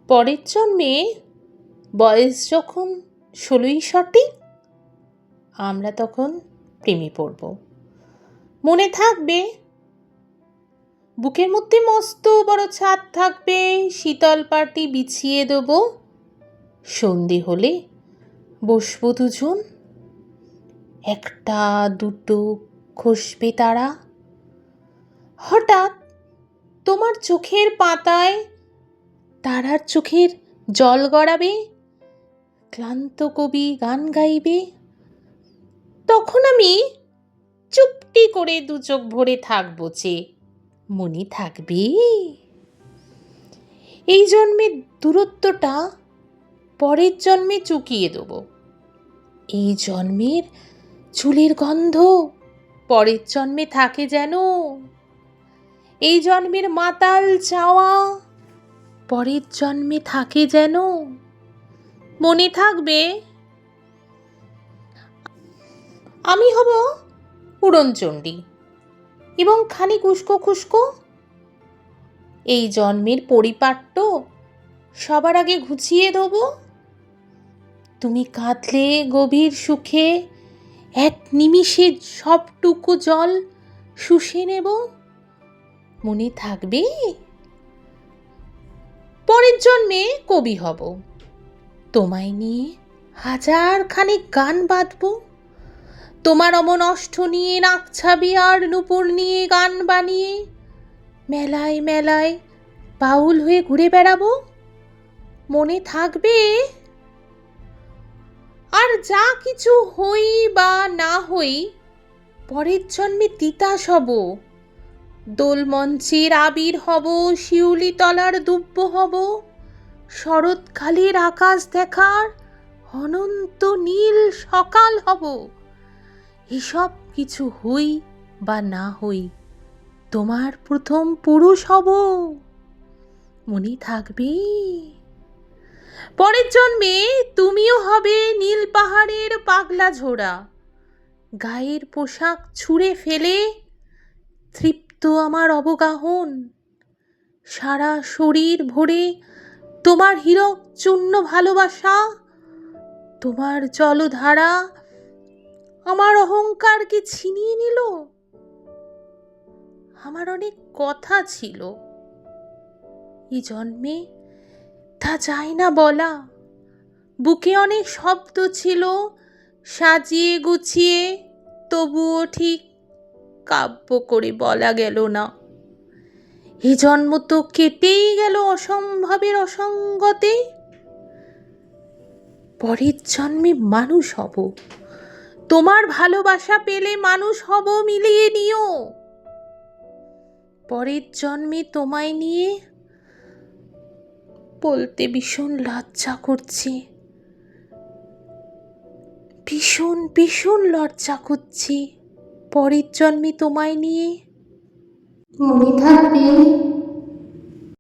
পরের জন্মে বয়স যখন 16ই সঠিক, আমরা তখন প্রেমে পড়ব। মনে থাকবে, বুকের মধ্যে মস্ত বড় ছাদ থাকবে, শীতল পাটি বিছিয়ে দেব, সন্ধে হলে বসবো দুজন, একটা দুটো খসবে তারা। হঠাৎ তোমার চোখের পাতায় তারার চোখের জল গড়াবে, ক্লান্ত কবি গান গাইবে, তখন আমি চুপটি করে দু চোখ ভরে থাকবো যে। মনে থাকবে? এই জন্মের দূরত্বটা পরের জন্মে চুকিয়ে দেব। এই জন্মের চুলের গন্ধ পরের জন্মে থাকে যেন। এই জন্মের মাতাল চাওয়া পরের জন্মে থাকে যেন। মনে থাকবে? আমি হব উড়নচণ্ডী এবং খানিক উস্কো খুস্কো। এই জন্মের পরিপাট্য সবার আগে ঘুচিয়ে দেব। তুমি কাঁদলে গভীর সুখে এক নিমিষে সবটুকু জল শুষে নেব। মনে থাকবে? পরের জন্মে কবি হব, তোমায় নিয়ে হাজার খানিক গান বাঁধব। তোমার অমন অষ্ট নিয়ে নাকছাবি আর নূপুর নিয়ে গান বানিয়ে মেলায় মেলায় বাউল হয়ে ঘুরে বেড়াবো। মনে থাকবে? আর যা কিছু হই বা না হই, পরের জন্মে তিতাস হব। দোলমঞ্চের আবির হব, শিউলি তলার দুব্য হব, শরৎকালের আকাশ দেখার অনন্ত নীল সকাল হব। এসব কিছু হই বা না হই, তোমার প্রথম পুরুষ হব। মনে থাকবে? পরের জন্মে তুমিও হবে নীল পাহাড়ের পাগলা ঝোড়া, গায়ের পোশাক ছুঁড়ে ফেলে তৃপ্ত আমার অবগাহন। সারা শরীর ভরে তোমার হীরক চূর্ণ ভালোবাসা, তোমার জলধারা আমার অহংকারকে ছিনিয়ে নিল। আমার অনেক কথা ছিল, এই জন্মে তা যায় না বলা। বুকে অনেক শব্দ ছিল, সাজিয়ে গুছিয়ে তবুও ঠিক কাব্য করে বলা গেল না। এ জন্ম তো কেটেই গেল অসম্ভবের অসঙ্গতে। পরের জন্মে মানুষ হব, তোমার ভালোবাসা পেলে মানুষ হব, মিলিয়ে নিও। পরের জন্মে তোমায় নিয়ে বলতে ভীষণ লজ্জা করছে, ভীষণ ভীষণ লজ্জা করছে। পরের জন্মে তোমায় নিয়ে। মনে থাকবে?